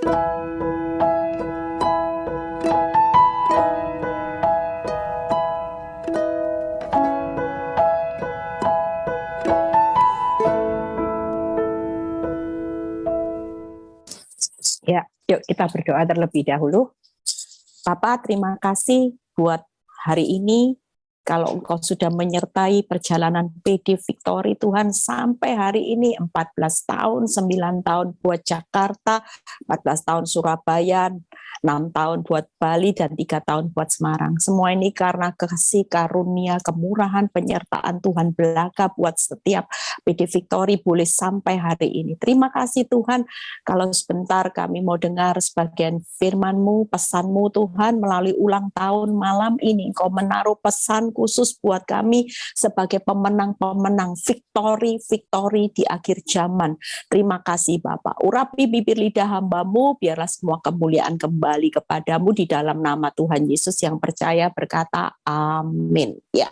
Ya, yuk kita berdoa terlebih dahulu. Bapa, terima kasih buat hari ini. Kalau Engkau sudah menyertai perjalanan PD Victory Tuhan sampai hari ini 14 tahun, 9 tahun buat Jakarta, 14 tahun Surabaya, 6 tahun buat Bali, dan 3 tahun buat Semarang. Semua ini karena kasih karunia, kemurahan, penyertaan Tuhan belaka buat setiap PD Victory boleh sampai hari ini. Terima kasih Tuhan, kalau sebentar kami mau dengar sebagian firman-Mu, pesan-Mu Tuhan, melalui ulang tahun malam ini, Engkau menaruh pesan khusus buat kami sebagai pemenang-pemenang victory di akhir zaman. Terima kasih Bapak. Urapi bibir lidah hamba-Mu, biarlah semua kemuliaan kembali kepadamu di dalam nama Tuhan Yesus yang percaya berkata amin. Ya.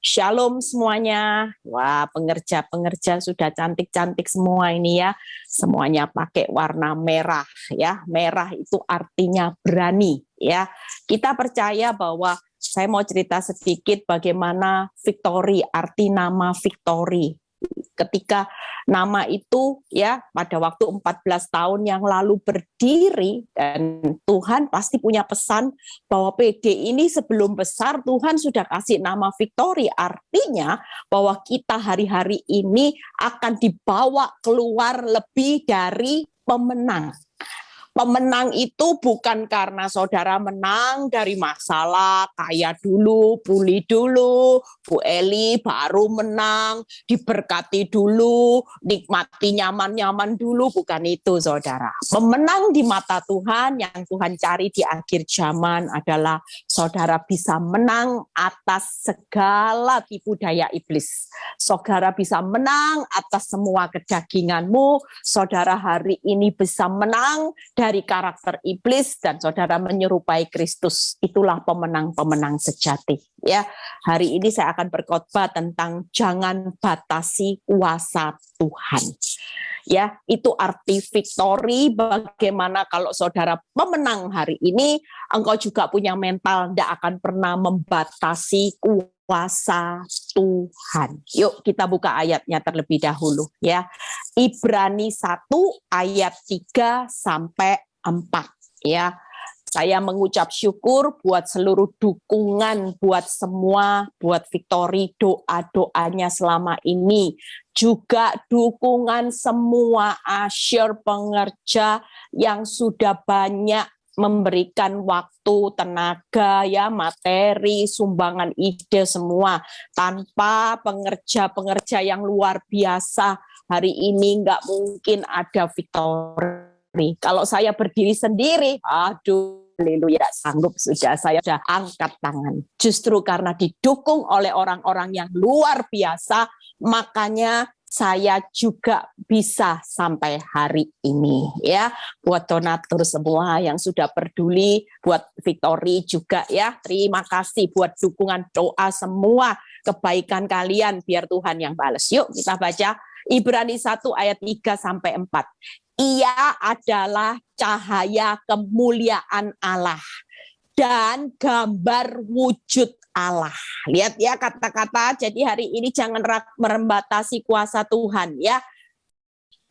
Shalom semuanya. Wah, pengerja-pengerja sudah cantik-cantik semua ini ya. Semuanya pakai warna merah ya. Merah itu artinya berani ya. Kita percaya bahwa saya mau cerita sedikit bagaimana victory, arti nama victory. Ketika nama itu ya pada waktu 14 tahun yang lalu berdiri, dan Tuhan pasti punya pesan bahwa PD ini sebelum besar Tuhan sudah kasih nama victory, artinya bahwa kita hari-hari ini akan dibawa keluar lebih dari pemenang. Pemenang itu bukan karena saudara menang dari masalah, kaya dulu, pulih dulu, Bu Eli baru menang, diberkati dulu, nikmati nyaman-nyaman dulu, bukan itu saudara. Pemenang di mata Tuhan yang Tuhan cari di akhir zaman adalah saudara bisa menang atas segala tipu daya iblis. Saudara bisa menang atas semua kedaginganmu, saudara hari ini bisa menang dari karakter iblis, dan saudara menyerupai Kristus. Itulah pemenang-pemenang sejati. Ya, hari ini saya akan berkhotbah tentang jangan batasi kuasa Tuhan. Ya, itu arti victory. Bagaimana kalau saudara pemenang hari ini, engkau juga punya mental tidak akan pernah membatasi kuasa Tuhan. Yuk kita buka ayatnya terlebih dahulu ya. Ibrani 1 ayat 3 sampai 4 ya. Saya mengucap syukur buat seluruh dukungan buat semua, buat victory, doa-doanya selama ini. Juga dukungan semua asyir pengerja yang sudah banyak memberikan waktu, tenaga, ya, materi, sumbangan ide semua. Tanpa pengerja-pengerja yang luar biasa, hari ini nggak mungkin ada victory. Kalau saya berdiri sendiri, aduh, haleluya, sanggup sudah, saya sudah angkat tangan. Justru karena didukung oleh orang-orang yang luar biasa, makanya saya juga bisa sampai hari ini ya. Buat donatur semua yang sudah peduli, buat victory juga ya. Terima kasih buat dukungan doa semua, kebaikan kalian biar Tuhan yang balas. Yuk kita baca Ibrani 1 ayat 3 sampai 4. Ia adalah cahaya kemuliaan Allah dan gambar wujud Allah. Lihat ya kata-kata, jadi hari ini jangan membatasi kuasa Tuhan ya.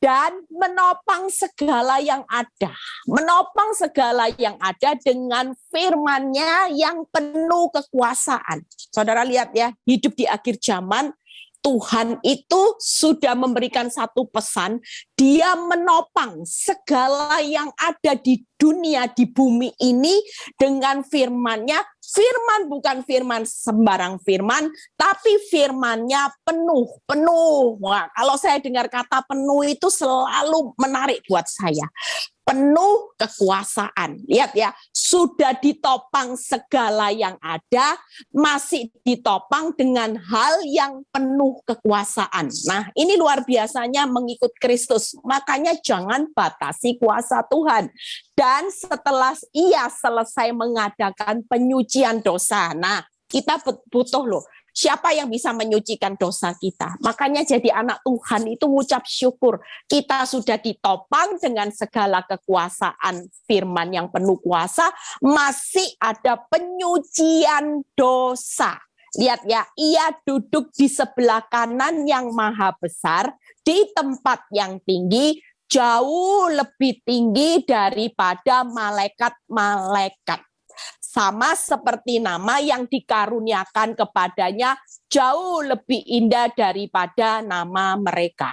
Dan menopang segala yang ada. Menopang segala yang ada dengan firman-Nya yang penuh kekuasaan. Saudara lihat ya, hidup di akhir zaman, Tuhan itu sudah memberikan satu pesan, Dia menopang segala yang ada di dunia, di bumi ini dengan firman-Nya. Firman bukan firman sembarang firman, tapi firman-Nya penuh. Wah, kalau saya dengar kata penuh itu selalu menarik buat saya. Penuh kekuasaan. Lihat ya, sudah ditopang segala yang ada, masih ditopang dengan hal yang penuh kekuasaan. Nah, ini luar biasanya mengikut Kristus. Makanya jangan batasi kuasa Tuhan. Dan setelah Ia selesai mengadakan penyucian dosa, nah kita butuh loh, Siapa yang bisa menyucikan dosa kita? Makanya jadi anak Tuhan itu mengucap syukur. Kita sudah ditopang dengan segala kekuasaan firman yang penuh kuasa, masih ada penyucian dosa. Lihat ya, ia duduk di sebelah kanan yang maha besar, di tempat yang tinggi, jauh lebih tinggi daripada malaikat-malaikat. Sama seperti nama yang dikaruniakan kepadanya jauh lebih indah daripada nama mereka.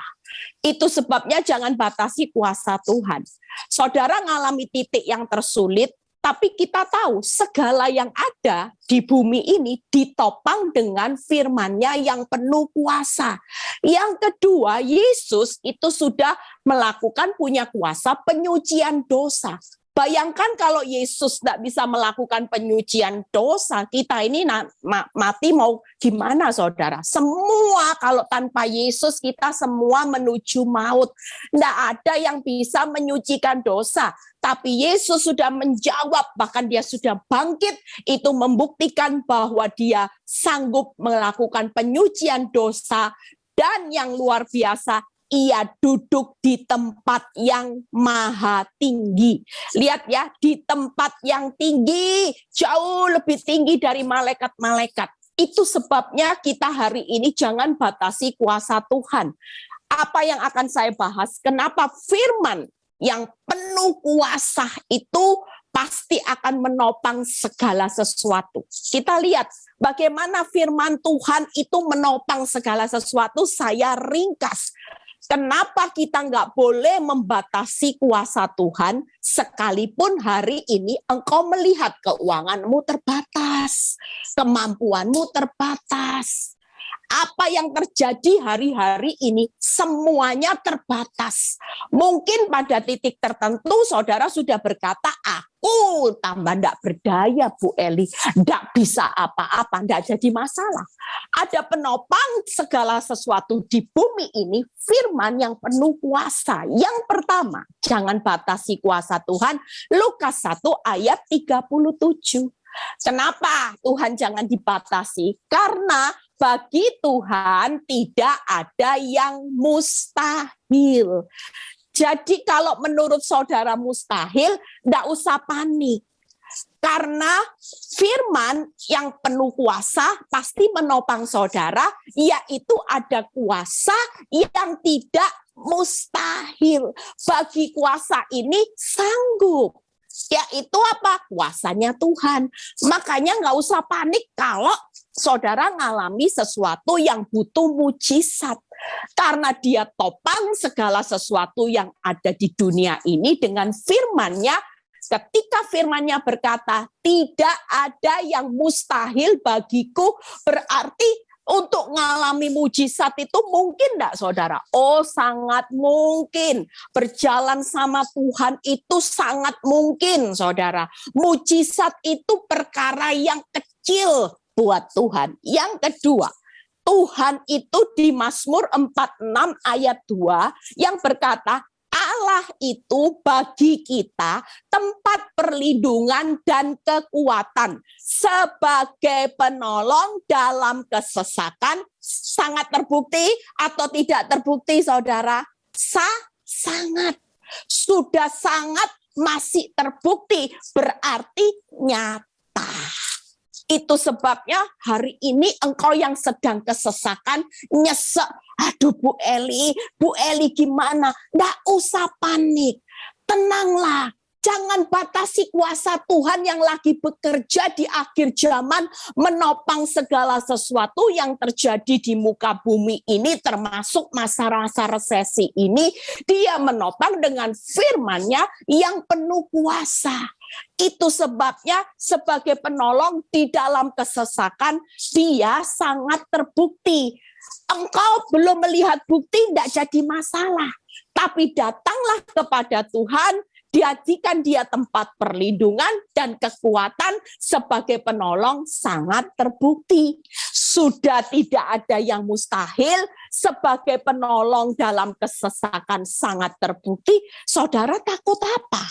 Itu sebabnya jangan batasi kuasa Tuhan. Saudara ngalami titik yang tersulit, tapi kita tahu segala yang ada di bumi ini ditopang dengan firman-Nya yang penuh kuasa. Yang kedua, Yesus itu sudah melakukan punya kuasa penyucian dosa. Bayangkan kalau Yesus tidak bisa melakukan penyucian dosa, kita ini mati mau gimana saudara? Semua kalau tanpa Yesus kita semua menuju maut. Tidak ada yang bisa menyucikan dosa. Tapi Yesus sudah menjawab, bahkan dia sudah bangkit, itu membuktikan bahwa dia sanggup melakukan penyucian dosa. Dan yang luar biasa, ia duduk di tempat yang maha tinggi. Lihat ya, di tempat yang tinggi, jauh lebih tinggi dari malaikat-malaikat. Itu sebabnya kita hari ini jangan batasi kuasa Tuhan. Apa yang akan saya bahas? Kenapa firman yang penuh kuasa itu pasti akan menopang segala sesuatu. Kita lihat bagaimana firman Tuhan itu menopang segala sesuatu. Saya ringkas. Kenapa kita nggak boleh membatasi kuasa Tuhan, sekalipun hari ini engkau melihat keuanganmu terbatas, kemampuanmu terbatas. Apa yang terjadi hari-hari ini semuanya terbatas. Mungkin pada titik tertentu saudara sudah berkata, aku tambah tidak berdaya Bu Eli, tidak bisa apa-apa, tidak jadi masalah. Ada penopang segala sesuatu di bumi ini, firman yang penuh kuasa. Yang pertama, jangan batasi kuasa Tuhan. Lukas 1 ayat 37. Kenapa Tuhan jangan dibatasi? Karena bagi Tuhan tidak ada yang mustahil. Jadi kalau menurut saudara mustahil, tidak usah panik. Karena firman yang penuh kuasa pasti menopang saudara, yaitu ada kuasa yang tidak mustahil. Bagi kuasa ini sanggup. Yaitu apa? Kuasanya Tuhan. Makanya nggak usah panik kalau saudara ngalami sesuatu yang butuh mujizat. Karena dia topang segala sesuatu yang ada di dunia ini dengan firman-Nya. Ketika firman-Nya berkata, tidak ada yang mustahil bagiku, berarti untuk mengalami mujizat itu mungkin enggak saudara? Oh sangat mungkin. Berjalan sama Tuhan itu sangat mungkin saudara. Mujizat itu perkara yang kecil buat Tuhan. Yang kedua, Tuhan itu di Mazmur 46 ayat 2 yang berkata, Allah itu bagi kita tempat perlindungan dan kekuatan sebagai penolong dalam kesesakan. Sangat terbukti atau tidak terbukti saudara? Sangat. Sudah sangat, masih terbukti, berarti nyata. Itu sebabnya hari ini engkau yang sedang kesesakan, nyesek, aduh Bu Eli gimana? Nggak usah panik, tenanglah. Jangan batasi kuasa Tuhan yang lagi bekerja di akhir zaman, menopang segala sesuatu yang terjadi di muka bumi ini, termasuk masa-masa resesi ini. Dia menopang dengan firman-Nya yang penuh kuasa. Itu sebabnya sebagai penolong di dalam kesesakan, dia sangat terbukti. Engkau belum melihat bukti, tidak jadi masalah. Tapi datanglah kepada Tuhan, jadikan dia tempat perlindungan dan kekuatan sebagai penolong sangat terbukti. Sudah tidak ada yang mustahil, sebagai penolong dalam kesesakan sangat terbukti. Saudara takut apa?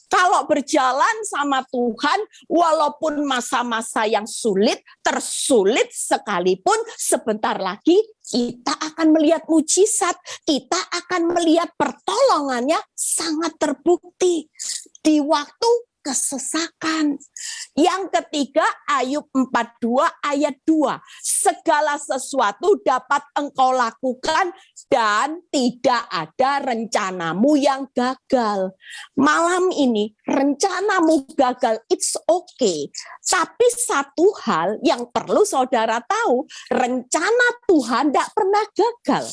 Kalau berjalan sama Tuhan, walaupun masa-masa yang sulit, tersulit sekalipun, sebentar lagi kita akan melihat mujizat, kita akan melihat pertolongannya sangat terbukti di waktu kesesakan. Yang ketiga, Ayub 42 ayat 2. Segala sesuatu dapat engkau lakukan dan tidak ada rencanamu yang gagal. Malam ini rencanamu gagal, it's okay. Tapi satu hal yang perlu saudara tahu, rencana Tuhan tidak pernah gagal.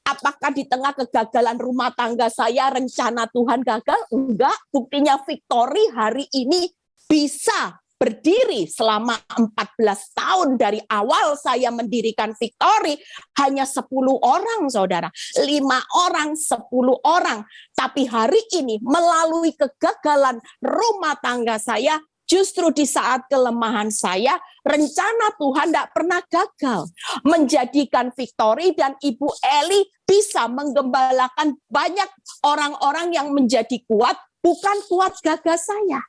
Apakah di tengah kegagalan rumah tangga saya rencana Tuhan gagal? Enggak, buktinya Victory hari ini bisa berdiri selama 14 tahun dari awal saya mendirikan Victory, hanya 10 orang saudara, 5 orang, 10 orang. Tapi hari ini melalui kegagalan rumah tangga saya, justru di saat kelemahan saya, rencana Tuhan tidak pernah gagal. Menjadikan Victory dan Ibu Eli bisa menggembalakan banyak orang-orang yang menjadi kuat, bukan kuat gagah saya.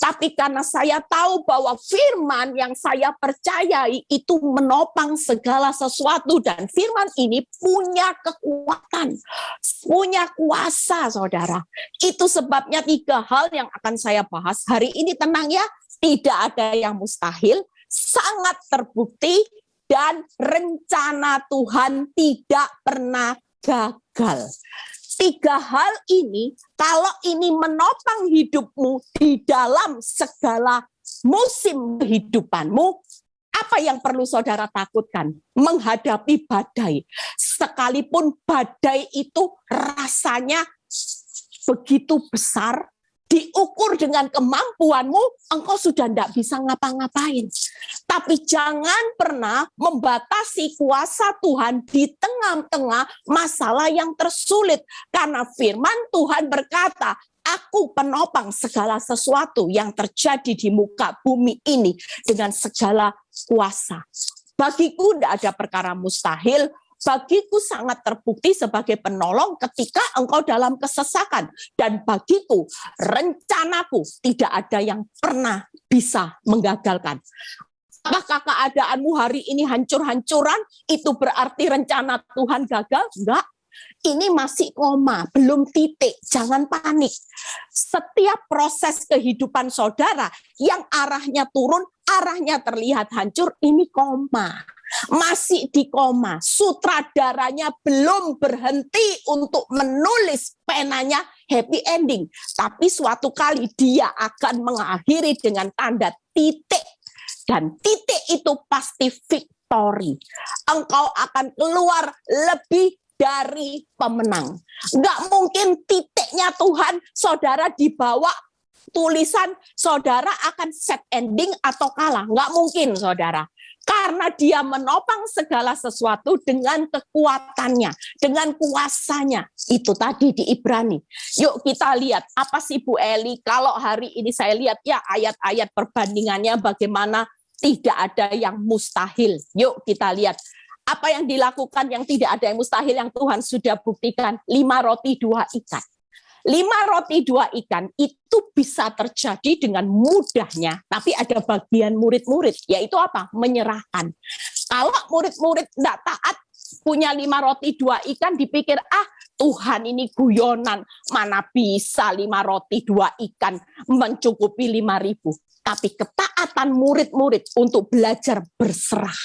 Tapi karena saya tahu bahwa firman yang saya percayai itu menopang segala sesuatu. Dan firman ini punya kekuatan, punya kuasa saudara. Itu sebabnya 3 hal yang akan saya bahas hari ini. Tenang ya, tidak ada yang mustahil, sangat terbukti, dan rencana Tuhan tidak pernah gagal. 3 hal ini, kalau ini menopang hidupmu di dalam segala musim kehidupanmu, apa yang perlu saudara takutkan? Menghadapi badai. Sekalipun badai itu rasanya begitu besar, diukur dengan kemampuanmu, engkau sudah tidak bisa ngapa-ngapain. Tapi jangan pernah membatasi kuasa Tuhan di tengah-tengah masalah yang tersulit. Karena firman Tuhan berkata, aku penopang segala sesuatu yang terjadi di muka bumi ini dengan segala kuasa. Bagiku tidak ada perkara mustahil. Bagiku sangat terbukti sebagai penolong ketika engkau dalam kesesakan. Dan bagiku, rencanaku tidak ada yang pernah bisa menggagalkan. Apakah keadaanmu hari ini hancur-hancuran? Itu berarti rencana Tuhan gagal? Enggak. Ini masih koma, belum titik. Jangan panik. Setiap proses kehidupan saudara yang arahnya turun, arahnya terlihat hancur, ini koma. Masih di koma, sutradaranya belum berhenti untuk menulis penanya happy ending. Tapi suatu kali dia akan mengakhiri dengan tanda titik. Dan titik itu pasti victory. Engkau akan keluar lebih dari pemenang. Nggak mungkin titiknya Tuhan, saudara dibawa tulisan saudara akan set ending atau kalah. Nggak mungkin saudara. Karena dia menopang segala sesuatu dengan kekuatannya, dengan kuasanya. Itu tadi di Ibrani. Yuk kita lihat, apa sih Bu Eli? Kalau hari ini saya lihat ya ayat-ayat perbandingannya bagaimana tidak ada yang mustahil. Yuk kita lihat. Apa yang dilakukan yang tidak ada yang mustahil yang Tuhan sudah buktikan. 5 roti 2 ikan. 5 roti 2 ikan itu bisa terjadi dengan mudahnya, tapi ada bagian murid-murid, yaitu apa? Menyerahkan. Kalau murid-murid tidak taat, punya 5 roti 2 ikan, dipikir, Tuhan ini guyonan, mana bisa 5 roti 2 ikan mencukupi 5.000. Tapi ketaatan murid-murid untuk belajar berserah,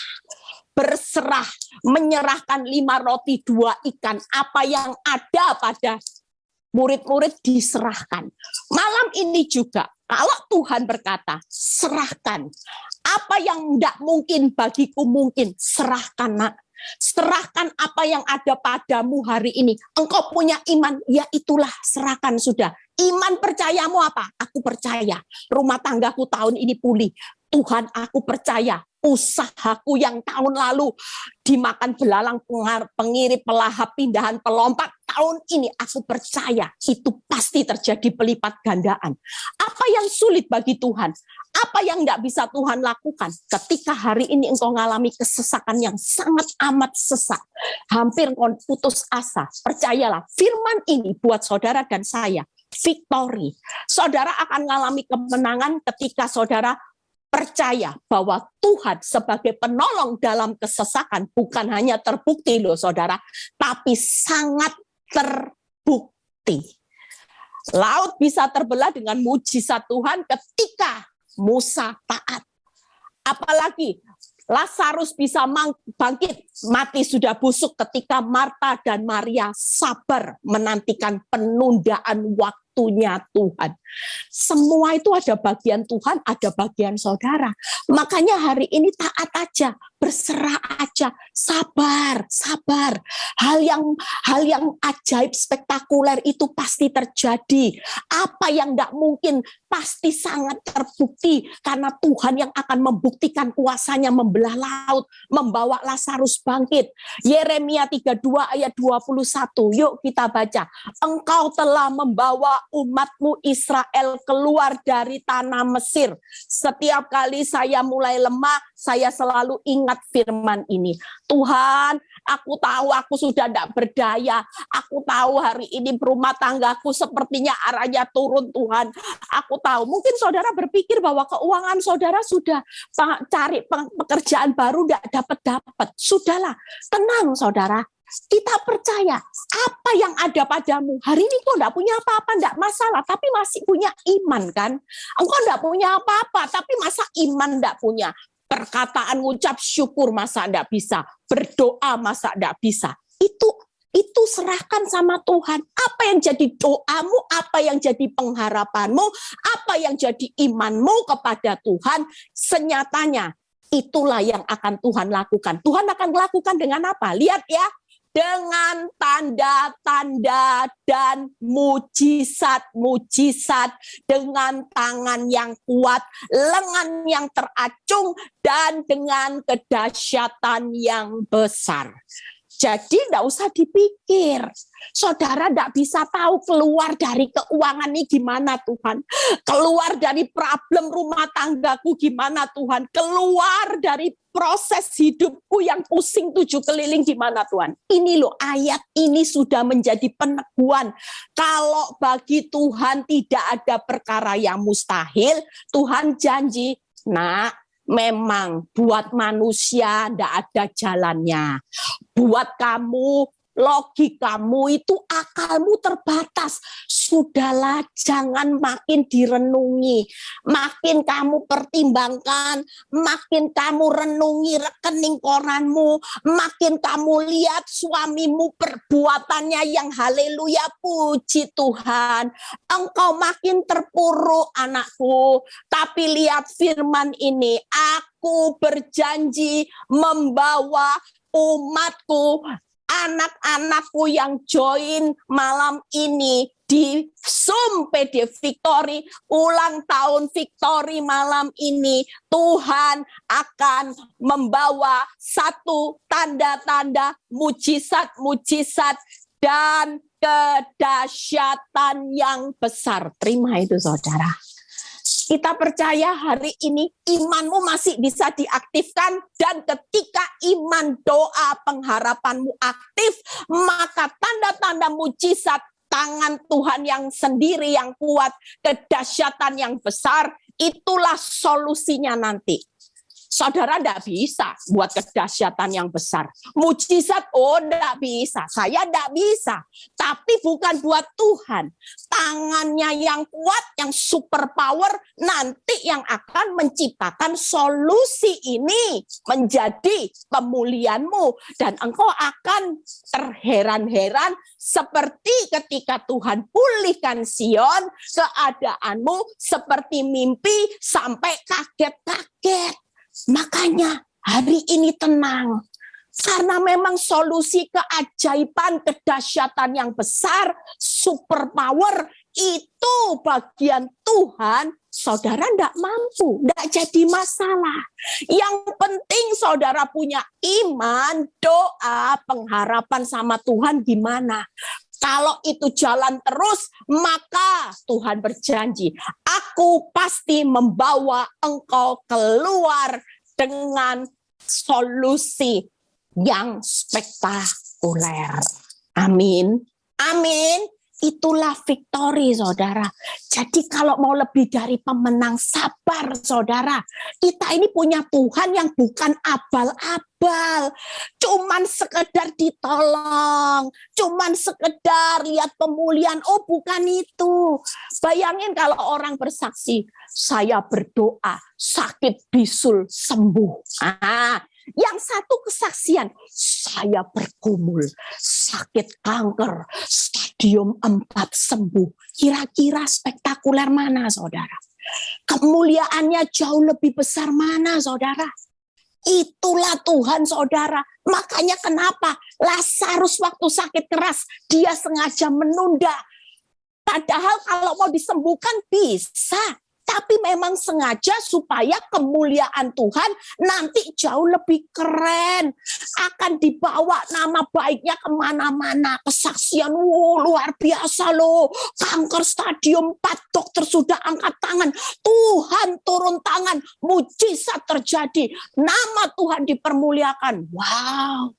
menyerahkan 5 roti 2 ikan, apa yang ada pada murid-murid diserahkan. Malam ini juga, kalau Tuhan berkata, serahkan. Apa yang tidak mungkin bagiku mungkin, serahkan nak. Serahkan apa yang ada padamu hari ini. Engkau punya iman, ya itulah serahkan sudah. Iman percayamu apa? Aku percaya. Rumah tanggaku tahun ini pulih. Tuhan aku percaya. Usahaku yang tahun lalu dimakan belalang, pengirip, pelahap, pindahan, pelompat, tahun ini aku percaya itu pasti terjadi pelipat gandaan. Apa yang sulit bagi Tuhan? Apa yang tidak bisa Tuhan lakukan? Ketika hari ini engkau mengalami kesesakan yang sangat amat sesak, hampir engkau putus asa, percayalah firman ini buat saudara dan saya victory. Saudara akan mengalami kemenangan ketika saudara percaya bahwa Tuhan sebagai penolong dalam kesesakan bukan hanya terbukti loh saudara, tapi sangat terbukti. Laut bisa terbelah dengan mujizat Tuhan ketika Musa taat. Apalagi Lazarus bisa bangkit, mati sudah busuk ketika Marta dan Maria sabar menantikan penundaan waktunya Tuhan. Semua itu ada bagian Tuhan, ada bagian saudara. Makanya hari ini taat aja, berserah aja, sabar. Hal yang ajaib, spektakuler itu pasti terjadi. Apa yang enggak mungkin pasti sangat terbukti karena Tuhan yang akan membuktikan kuasanya membelah laut, membawa Lazarus bangkit. Yeremia 32 ayat 21. Yuk kita baca. Engkau telah membawa umatmu Israel keluar dari tanah Mesir. Setiap kali saya mulai lemah, saya selalu ingat firman ini. Tuhan, aku tahu aku sudah tidak berdaya. Aku tahu hari ini rumah tanggaku sepertinya arahnya turun Tuhan. Aku tahu, mungkin saudara berpikir bahwa keuangan saudara sudah cari pekerjaan baru tidak dapat. Sudahlah, tenang saudara. Kita percaya apa yang ada padamu. Hari ini kau tidak punya apa-apa, tidak masalah, tapi masih punya iman kan? Engkau tidak punya apa-apa, tapi masa iman tidak punya? Perkataan ucap syukur masa tidak bisa? Berdoa masa tidak bisa? Itu serahkan sama Tuhan. Apa yang jadi doamu, apa yang jadi pengharapanmu, apa yang jadi imanmu kepada Tuhan, senyatanya itulah yang akan Tuhan lakukan. Tuhan akan lakukan dengan apa? Lihat ya, dengan tanda-tanda dan mujizat-mujizat, dengan tangan yang kuat, lengan yang teracung, dan dengan kedahsyatan yang besar. Jadi tidak usah dipikir. Saudara tidak bisa tahu keluar dari keuangan ini gimana Tuhan. Keluar dari problem rumah tanggaku gimana Tuhan. Keluar dari proses hidupku yang pusing 7 keliling gimana Tuhan. Ini loh, ayat ini sudah menjadi peneguhan. Kalau bagi Tuhan tidak ada perkara yang mustahil, Tuhan janji, nak, memang buat manusia tidak ada jalannya. Buat kamu, logikamu itu akalmu terbatas. Sudahlah, jangan makin direnungi. Makin kamu pertimbangkan, makin kamu renungi rekening koranmu, makin kamu lihat suamimu perbuatannya yang haleluya, puji Tuhan. Engkau makin terpuruk anakku. Tapi lihat firman ini, aku berjanji membawa umatku, anak-anakku yang join malam ini di Zoom PD Victory, ulang tahun Victory malam ini, Tuhan akan membawa satu tanda-tanda, mujizat-mujizat, dan kedahsyatan yang besar. Terima itu saudara. Kita percaya hari ini imanmu masih bisa diaktifkan, dan ketika iman, doa, pengharapanmu aktif, maka tanda-tanda mujizat, tangan Tuhan yang sendiri yang kuat, kedahsyatan yang besar, itulah solusinya nanti. Saudara tidak bisa buat kedahsyatan yang besar. Mujizat, tidak bisa. Saya tidak bisa. Tapi bukan buat Tuhan. Tangannya yang kuat, yang super power, nanti yang akan menciptakan solusi ini menjadi pemulihanmu. Dan engkau akan terheran-heran seperti ketika Tuhan pulihkan Sion, keadaanmu seperti mimpi sampai kaget-kaget. Makanya hari ini tenang, karena memang solusi keajaiban, kedahsyatan yang besar, super power, itu bagian Tuhan. Saudara tidak mampu, tidak jadi masalah. Yang penting saudara punya iman, doa, pengharapan sama Tuhan gimana. Kalau itu jalan terus, maka Tuhan berjanji, aku pasti membawa engkau keluar dengan solusi yang spektakuler. Amin. Amin. Itulah victory, saudara. Jadi kalau mau lebih dari pemenang, sabar, saudara. Kita ini punya Tuhan yang bukan abal-abal. Cuman sekedar ditolong. Cuman sekedar lihat pemulihan. Oh, bukan itu. Bayangin kalau orang bersaksi, saya berdoa, sakit bisul sembuh. Yang satu kesaksian, saya bergumul, sakit kanker, stadium 4 sembuh. Kira-kira spektakuler mana, saudara? Kemuliaannya jauh lebih besar mana, saudara? Itulah Tuhan, saudara. Makanya kenapa Lazarus waktu sakit keras, dia sengaja menunda. Padahal kalau mau disembuhkan bisa. Tapi memang sengaja supaya kemuliaan Tuhan nanti jauh lebih keren. Akan dibawa nama baiknya kemana-mana. Kesaksian, luar biasa loh. Kanker stadium 4, dokter sudah angkat tangan. Tuhan turun tangan, mujizat terjadi. Nama Tuhan dipermuliakan. Wow,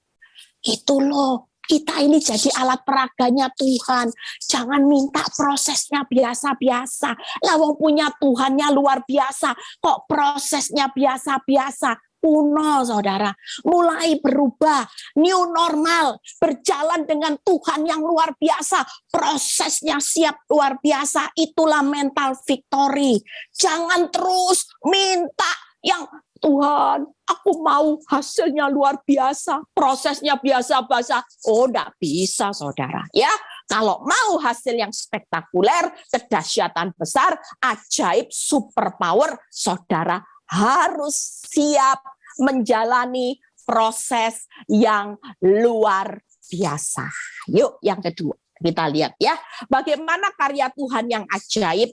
itu loh. Kita ini jadi alat peraganya Tuhan. Jangan minta prosesnya biasa-biasa. Lawang punya Tuhannya luar biasa. Kok prosesnya biasa-biasa? Kuno, saudara. Mulai berubah. New normal. Berjalan dengan Tuhan yang luar biasa. Prosesnya siap luar biasa. Itulah mental victory. Jangan terus minta yang Tuhan, aku mau hasilnya luar biasa, prosesnya biasa-biasa. Oh, enggak bisa, saudara. Ya, kalau mau hasil yang spektakuler, kedahsyatan besar, ajaib, superpower, saudara harus siap menjalani proses yang luar biasa. Yuk, yang kedua, kita lihat ya. Bagaimana karya Tuhan yang ajaib?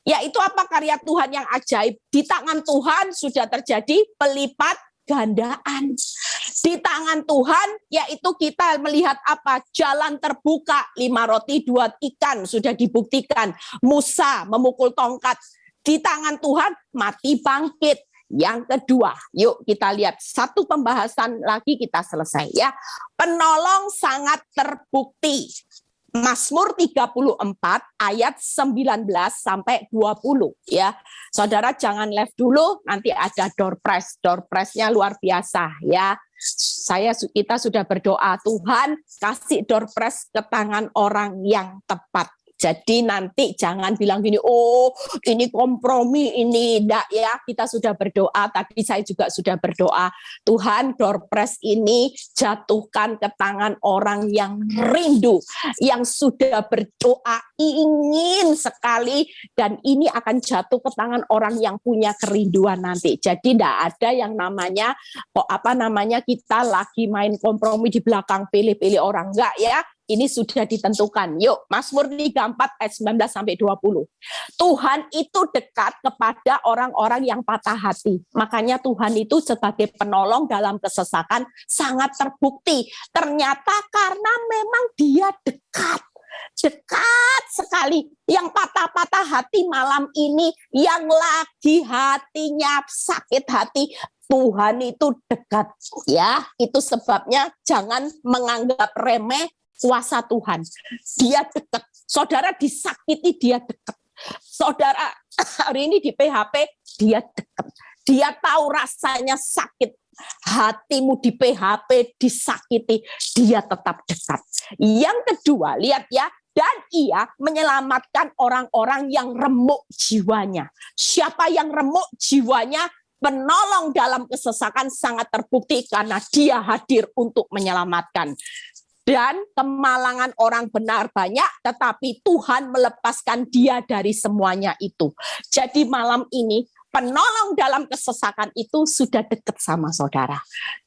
Yaitu apa karya Tuhan yang ajaib? Di tangan Tuhan sudah terjadi pelipat gandaan. Di tangan Tuhan, yaitu kita melihat apa? Jalan terbuka, 5 roti 2 ikan sudah dibuktikan. Musa memukul tongkat. Di tangan Tuhan, mati bangkit. Yang kedua, yuk kita lihat satu pembahasan lagi kita selesai ya. Penolong sangat terbukti. Mazmur 34 ayat 19 sampai 20 ya. Saudara jangan live dulu, nanti ada door prize. Door prize-nya luar biasa ya. Kita sudah berdoa, Tuhan kasih door prize ke tangan orang yang tepat. Jadi nanti jangan bilang gini, oh ini kompromi, ini enggak ya. Kita sudah berdoa, tadi saya juga sudah berdoa. Tuhan door prize ini jatuhkan ke tangan orang yang rindu, yang sudah berdoa ingin sekali, dan ini akan jatuh ke tangan orang yang punya kerinduan nanti. Jadi enggak ada yang namanya, kita lagi main kompromi di belakang pilih-pilih orang, enggak ya. Ini sudah ditentukan. Yuk, Mazmur 34 ayat 19 sampai 20. Tuhan itu dekat kepada orang-orang yang patah hati. Makanya Tuhan itu sebagai penolong dalam kesesakan sangat terbukti. Ternyata karena memang dia dekat. Dekat sekali. Yang patah-patah hati malam ini, yang lagi hatinya sakit hati, Tuhan itu dekat. Ya, itu sebabnya jangan menganggap remeh kuasa Tuhan. Dia dekat. Saudara disakiti, dia dekat. Saudara hari ini di PHP, dia dekat. Dia tahu rasanya sakit. Hatimu di PHP, disakiti, dia tetap dekat. Yang kedua, lihat ya, dan ia menyelamatkan orang-orang yang remuk jiwanya. Siapa yang remuk jiwanya? Penolong dalam kesesakan sangat terbukti karena dia hadir untuk menyelamatkan. Dan kemalangan orang benar banyak, tetapi Tuhan melepaskan dia dari semuanya itu. Jadi malam ini, penolong dalam kesesakan itu sudah dekat sama saudara.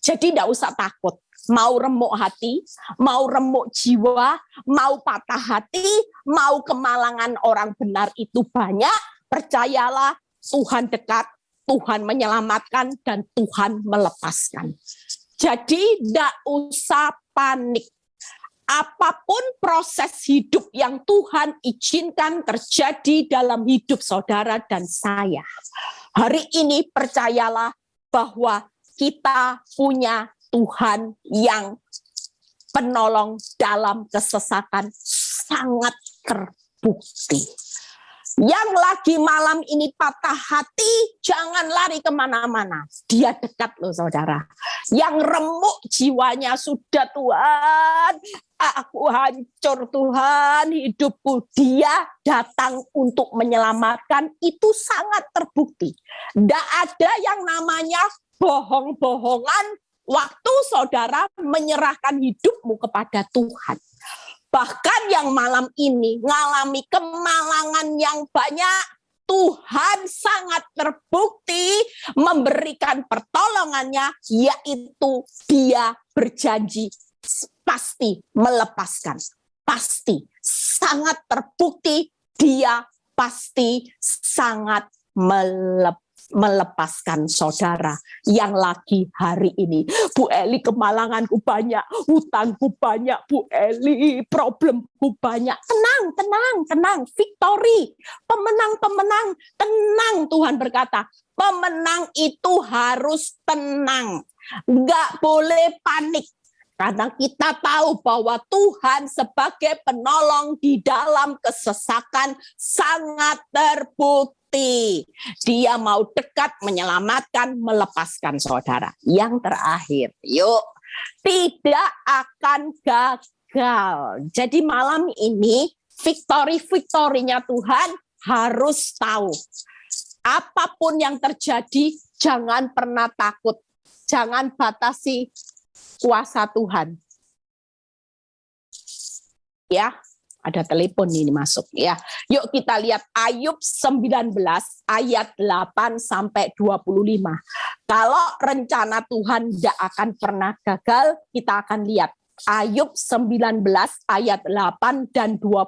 Jadi tidak usah takut. Mau remuk hati, mau remuk jiwa, mau patah hati, mau kemalangan orang benar itu banyak, percayalah Tuhan dekat, Tuhan menyelamatkan, dan Tuhan melepaskan. Jadi tidak usah panik. Apapun proses hidup yang Tuhan izinkan terjadi dalam hidup saudara dan saya, hari ini percayalah bahwa kita punya Tuhan yang penolong dalam kesesakan sangat terbukti. Yang lagi malam ini patah hati, jangan lari kemana-mana. Dia dekat loh saudara. Yang remuk jiwanya, sudah Tuhan, aku hancur Tuhan hidupku. Dia datang untuk menyelamatkan, itu sangat terbukti. Tidak ada yang namanya bohong-bohongan waktu saudara menyerahkan hidupmu kepada Tuhan. Bahkan yang malam ini mengalami kemalangan yang banyak, Tuhan sangat terbukti memberikan pertolongannya, yaitu Dia berjanji pasti melepaskan. Pasti, sangat terbukti Dia pasti sangat melepaskan saudara yang lagi hari ini. Bu Eli, kemalanganku banyak, hutangku banyak, Bu Eli, problemku banyak. Tenang, victory, pemenang, tenang. Tuhan berkata, pemenang itu harus tenang, nggak boleh panik. Karena kita tahu bahwa Tuhan sebagai penolong di dalam kesesakan sangat terbukti. Dia mau dekat, menyelamatkan, melepaskan saudara. Yang terakhir, yuk, tidak akan gagal. Jadi malam ini victory-victorinya Tuhan harus tahu. Apapun yang terjadi, jangan pernah takut. Jangan batasi kuasa Tuhan. Ya, ada telepon ini masuk ya. Yuk kita lihat Ayub 19 ayat 8 sampai 25. Kalau rencana Tuhan tidak akan pernah gagal, kita akan lihat Ayub 19 ayat 8 dan 25.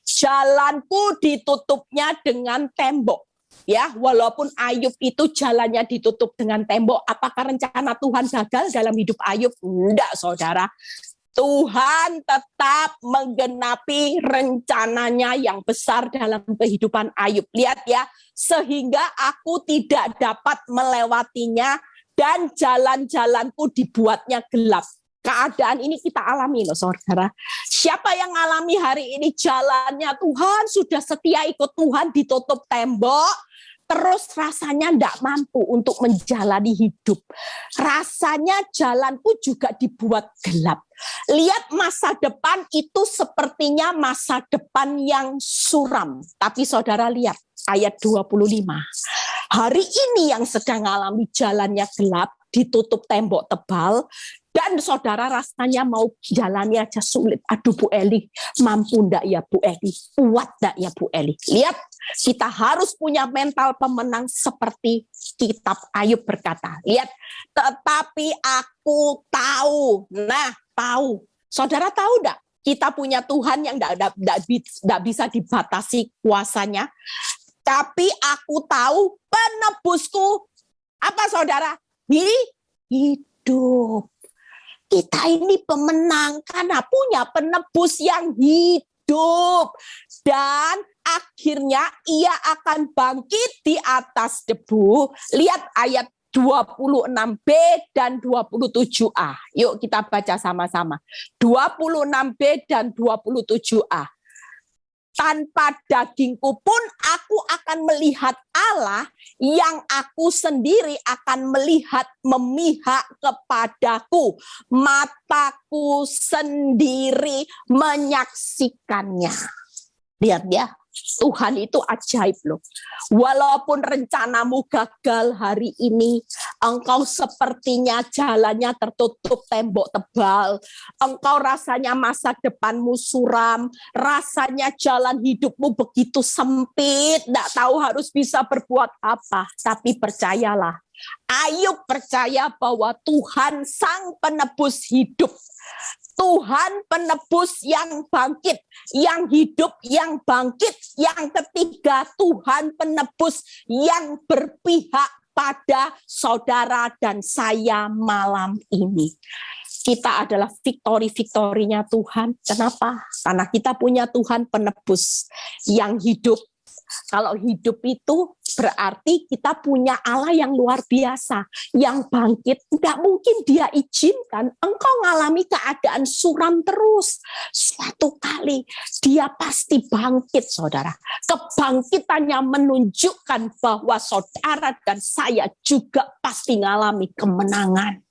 Jalanku ditutupnya dengan tembok. Ya, walaupun Ayub itu jalannya ditutup dengan tembok, apakah rencana Tuhan gagal dalam hidup Ayub? Enggak, saudara. Tuhan tetap menggenapi rencananya yang besar dalam kehidupan Ayub. Lihat ya, sehingga aku tidak dapat melewatinya dan jalan-jalanku dibuatnya gelap. Keadaan ini kita alami loh saudara. Siapa yang alami hari ini jalannya Tuhan, sudah setia ikut Tuhan, ditutup tembok, terus rasanya tidak mampu untuk menjalani hidup. Rasanya jalanku juga dibuat gelap. Lihat masa depan itu sepertinya masa depan yang suram. Tapi saudara lihat ayat 25. Hari ini yang sedang alami jalannya gelap, ditutup tembok tebal, dan saudara rasanya mau jalannya aja sulit. Aduh Bu Eli, mampu enggak ya Bu Eli? Kuat enggak ya Bu Eli? Lihat, kita harus punya mental pemenang seperti kitab Ayub berkata. Lihat, tetapi aku tahu. Nah, tahu. Saudara tahu enggak? Kita punya Tuhan yang enggak bisa dibatasi kuasanya. Tapi aku tahu penebusku. Apa saudara? Hidup. Kita ini pemenang karena punya penebus yang hidup. Dan akhirnya ia akan bangkit di atas debu. Lihat ayat 26b dan 27a. Yuk kita baca sama-sama. 26b dan 27a. Tanpa dagingku pun aku akan melihat Allah, yang aku sendiri akan melihat memihak kepadaku. Mataku sendiri menyaksikannya. Lihat ya, Tuhan itu ajaib loh. Walaupun rencanamu gagal hari ini, engkau sepertinya jalannya tertutup tembok tebal, engkau rasanya masa depanmu suram, rasanya jalan hidupmu begitu sempit, tidak tahu harus bisa berbuat apa. Tapi percayalah, Ayub percaya bahwa Tuhan sang penebus hidup. Tuhan penebus yang bangkit, yang hidup, yang bangkit. Yang ketiga, Tuhan penebus yang berpihak pada saudara dan saya malam ini. Kita adalah victory-victorinya Tuhan. Kenapa? Karena kita punya Tuhan penebus yang hidup. Kalau hidup itu Berarti kita punya Allah yang luar biasa, yang bangkit. Tidak mungkin dia izinkan engkau mengalami keadaan suram terus. Suatu kali dia pasti bangkit, saudara. Kebangkitannya menunjukkan bahwa saudara dan saya juga pasti mengalami kemenangan.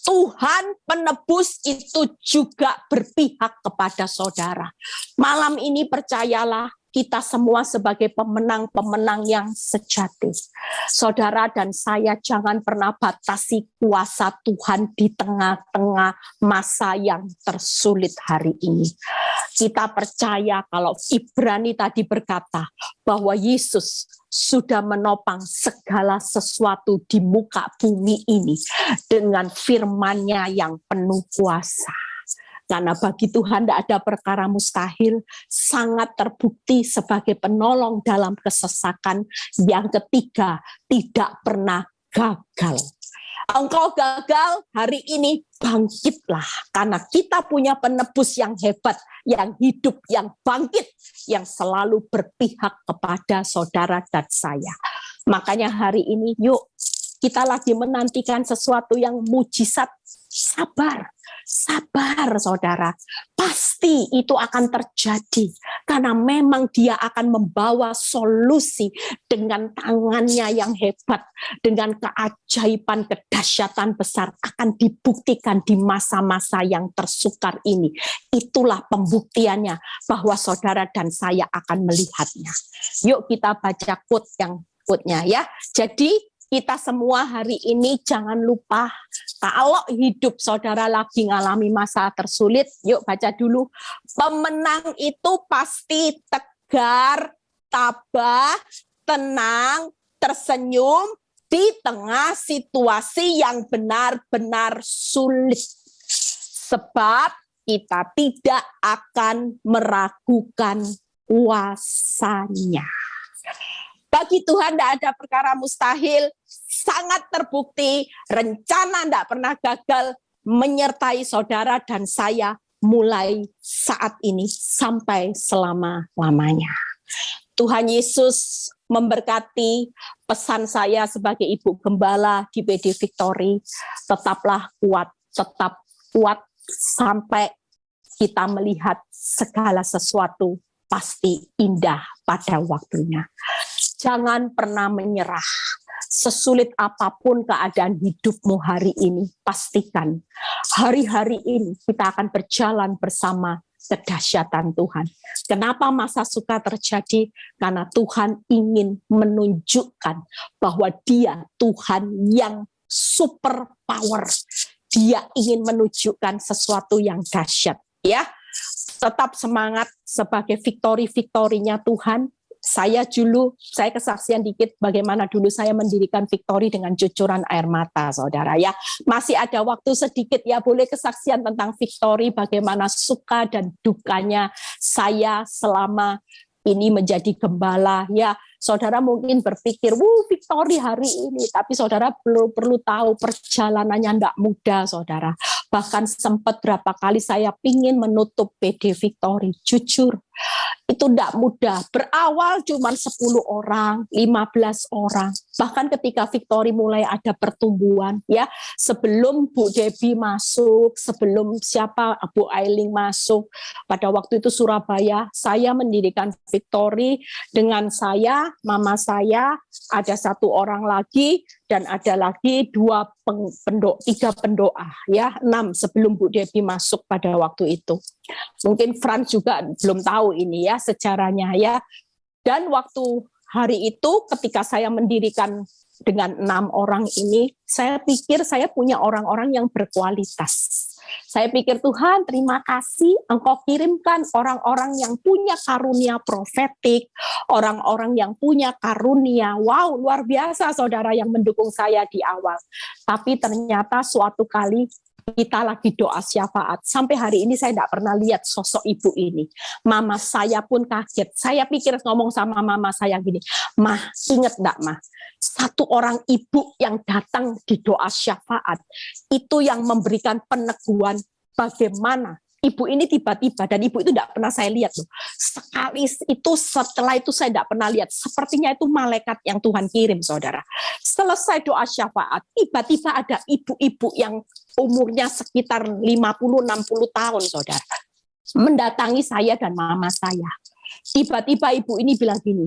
Tuhan penebus itu juga berpihak kepada saudara. Malam ini percayalah, kita semua sebagai pemenang-pemenang yang sejati. Saudara dan saya jangan pernah batasi kuasa Tuhan di tengah-tengah masa yang tersulit hari ini. Kita percaya kalau Ibrani tadi berkata bahwa Yesus sudah menopang segala sesuatu di muka bumi ini dengan firman-Nya yang penuh kuasa. Karena bagi Tuhan tidak ada perkara mustahil, sangat terbukti sebagai penolong dalam kesesakan. Yang ketiga, tidak pernah gagal. Engkau gagal, hari ini bangkitlah. Karena kita punya penebus yang hebat, yang hidup, yang bangkit, yang selalu berpihak kepada saudara dan saya. Makanya hari ini yuk, kita lagi menantikan sesuatu yang mujizat. Sabar saudara, pasti itu akan terjadi karena memang dia akan membawa solusi dengan tangannya yang hebat, dengan keajaiban, kedahsyatan besar akan dibuktikan di masa-masa yang tersukar ini. Itulah pembuktiannya bahwa saudara dan saya akan melihatnya. Yuk kita baca quote-nya ya. Jadi kita semua hari ini jangan lupa, kalau hidup saudara lagi ngalami masa tersulit, yuk baca dulu. Pemenang itu pasti tegar, tabah, tenang, tersenyum di tengah situasi yang benar-benar sulit. Sebab kita tidak akan meragukan kuasa-Nya. Bagi Tuhan tidak ada perkara mustahil, sangat terbukti, rencana tidak pernah gagal menyertai saudara dan saya mulai saat ini sampai selama-lamanya. Tuhan Yesus memberkati pesan saya sebagai Ibu Gembala di PD Victory. Tetap kuat sampai kita melihat segala sesuatu pasti indah pada waktunya. Jangan pernah menyerah. Sesulit apapun keadaan hidupmu hari ini, pastikan hari-hari ini kita akan berjalan bersama kedahsyatan Tuhan. Kenapa masa suka terjadi? Karena Tuhan ingin menunjukkan bahwa Dia Tuhan yang super power. Dia ingin menunjukkan sesuatu yang dahsyat. Ya, tetap semangat sebagai victory-victory-nya Tuhan. Saya kesaksian dikit bagaimana dulu saya mendirikan Victory dengan cucuran air mata, saudara ya. Masih ada waktu sedikit ya, boleh kesaksian tentang Victory, bagaimana suka dan dukanya saya selama ini menjadi gembala ya. Saudara mungkin berpikir, Victory hari ini, tapi saudara perlu tahu perjalanannya tidak mudah, saudara. Bahkan sempat berapa kali saya pingin menutup PD Victory, jujur. Itu tidak mudah. Berawal cuma 10 orang, 15 orang. Bahkan ketika Victory mulai ada pertumbuhan, ya, sebelum Bu Debbie masuk, sebelum Bu Ailing masuk, pada waktu itu Surabaya, saya mendirikan Victory dengan saya, mama saya, ada 1 orang lagi, dan ada lagi 3 pendoa, ya, 6 sebelum Bu Debbie masuk pada waktu itu. Mungkin Frans juga belum tahu ini ya sejarahnya ya. Dan waktu hari itu ketika saya mendirikan dengan 6 orang ini, saya pikir saya punya orang-orang yang berkualitas. Saya pikir, Tuhan terima kasih Engkau kirimkan orang-orang yang punya karunia profetik, orang-orang yang punya karunia, wow luar biasa saudara yang mendukung saya di awal. Tapi ternyata suatu kali kita lagi doa syafaat. Sampai hari ini saya tidak pernah lihat sosok ibu ini. Mama saya pun kaget. Saya pikir ngomong sama mama saya gini, Mah, ingat enggak Mah? 1 orang ibu yang datang di doa syafaat, itu yang memberikan peneguhan bagaimana Ibu ini tiba-tiba, dan ibu itu tidak pernah saya lihat loh. Sekali itu, setelah itu saya tidak pernah lihat. Sepertinya itu malaikat yang Tuhan kirim, saudara. Selesai doa syafaat, tiba-tiba ada ibu-ibu yang umurnya sekitar 50-60 tahun, saudara, mendatangi saya dan mama saya. Tiba-tiba ibu ini bilang gini,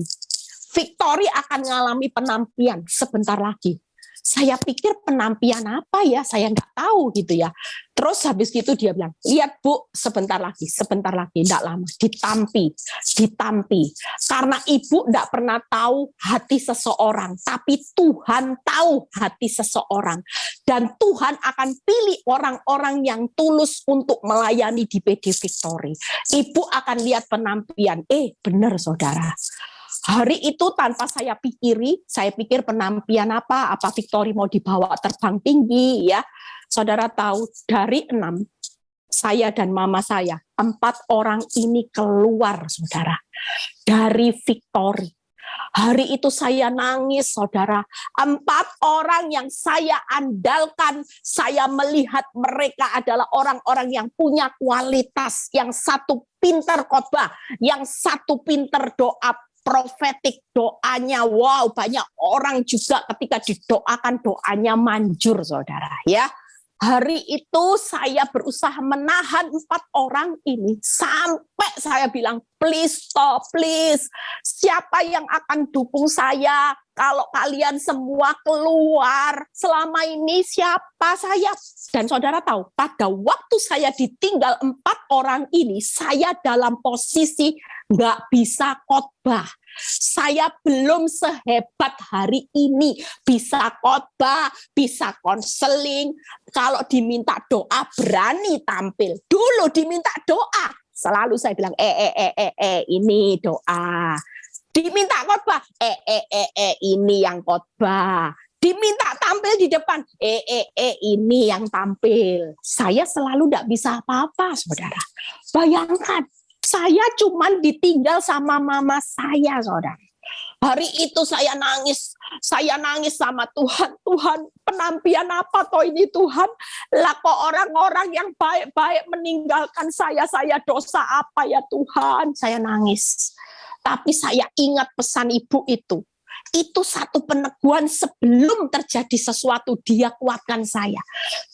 Victory akan mengalami penampian sebentar lagi. Saya pikir penampian apa ya, saya nggak tahu gitu ya. Terus habis gitu dia bilang, lihat Bu, sebentar lagi, tidak lama, ditampi. Karena ibu nggak pernah tahu hati seseorang, tapi Tuhan tahu hati seseorang. Dan Tuhan akan pilih orang-orang yang tulus untuk melayani di PD Victory. Ibu akan lihat penampian, benar saudara. Hari itu tanpa saya pikir penampian apa Victory mau dibawa terbang tinggi ya. Saudara tahu dari 6, saya dan mama saya, 4 orang ini keluar saudara dari Victory. Hari itu saya nangis saudara, 4 orang yang saya andalkan, saya melihat mereka adalah orang-orang yang punya kualitas, yang satu pintar khotbah, yang satu pintar doa, profetik doanya, wow, banyak orang juga ketika didoakan doanya manjur saudara ya. Hari itu saya berusaha menahan 4 orang ini sampai saya bilang please stop, please. Siapa yang akan dukung saya kalau kalian semua keluar? Selama ini siapa saya? Dan saudara tahu, pada waktu saya ditinggal 4 orang ini, saya dalam posisi nggak bisa khotbah. Saya belum sehebat hari ini bisa khotbah, bisa konseling. Kalau diminta doa berani tampil. Dulu diminta doa, selalu saya bilang ini doa. Diminta khotbah, ini yang khotbah. Diminta tampil di depan, ini yang tampil. Saya selalu tidak bisa apa-apa, saudara. Bayangkan, saya cuman ditinggal sama mama saya, saudara. Hari itu saya nangis sama Tuhan. Tuhan, penampian apa toh ini Tuhan? Lah kok orang-orang yang baik-baik meninggalkan saya dosa apa ya Tuhan? Saya nangis. Tapi saya ingat pesan ibu itu. Itu satu peneguhan sebelum terjadi sesuatu, dia kuatkan saya.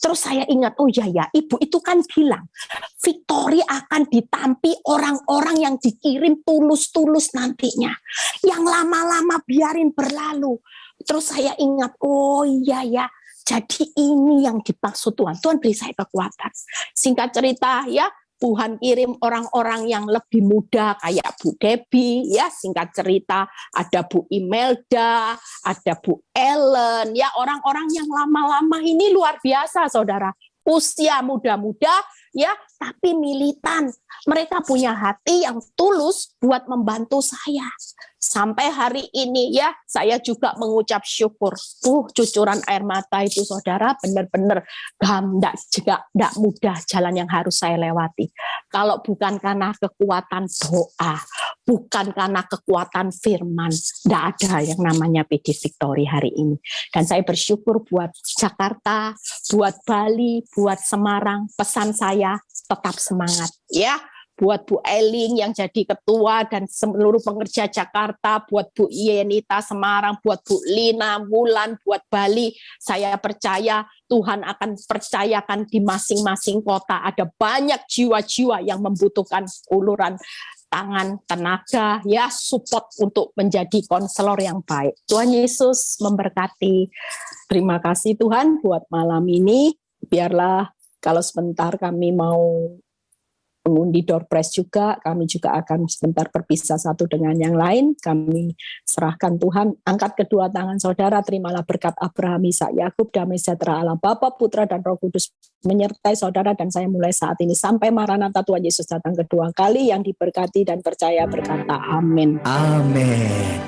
Terus saya ingat, oh ya, ibu itu kan bilang, Victory akan ditampi orang-orang yang dikirim tulus-tulus nantinya. Yang lama-lama biarin berlalu. Terus saya ingat, oh iya ya, jadi ini yang dimaksud Tuhan. Tuhan beri saya kekuatan. Singkat cerita ya, Tuhan kirim orang-orang yang lebih muda kayak Bu Debbie, ya singkat cerita ada Bu Imelda, ada Bu Ellen, ya orang-orang yang lama-lama ini luar biasa saudara. Usia muda-muda ya, tapi militan. Mereka punya hati yang tulus buat membantu saya. Sampai hari ini ya, saya juga mengucap syukur. Cucuran air mata itu saudara, benar-benar tidak mudah jalan yang harus saya lewati. Kalau bukan karena kekuatan doa, bukan karena kekuatan firman, tidak ada yang namanya PD Victory hari ini. Dan saya bersyukur buat Jakarta, buat Bali, buat Semarang. Pesan saya tetap semangat ya. Buat Bu Eling yang jadi ketua dan seluruh pengerja Jakarta, buat Bu Yenita Semarang, buat Bu Lina Wulan, buat Bali, saya percaya Tuhan akan percayakan di masing-masing kota ada banyak jiwa-jiwa yang membutuhkan uluran tangan, tenaga, ya support untuk menjadi konselor yang baik. Tuhan Yesus memberkati. Terima kasih Tuhan buat malam ini. Biarlah kalau sebentar kami mau mengundi door prize juga, kami juga akan sebentar berpisah satu dengan yang lain. Kami serahkan Tuhan, angkat kedua tangan saudara, terimalah berkat Abraham, Ishak, Yakub, damai sejahtera Allah Bapa, Putra dan Roh Kudus menyertai saudara dan saya mulai saat ini sampai Maranatha Tuhan Yesus datang kedua kali. Yang diberkati dan percaya berkata amin. Amin.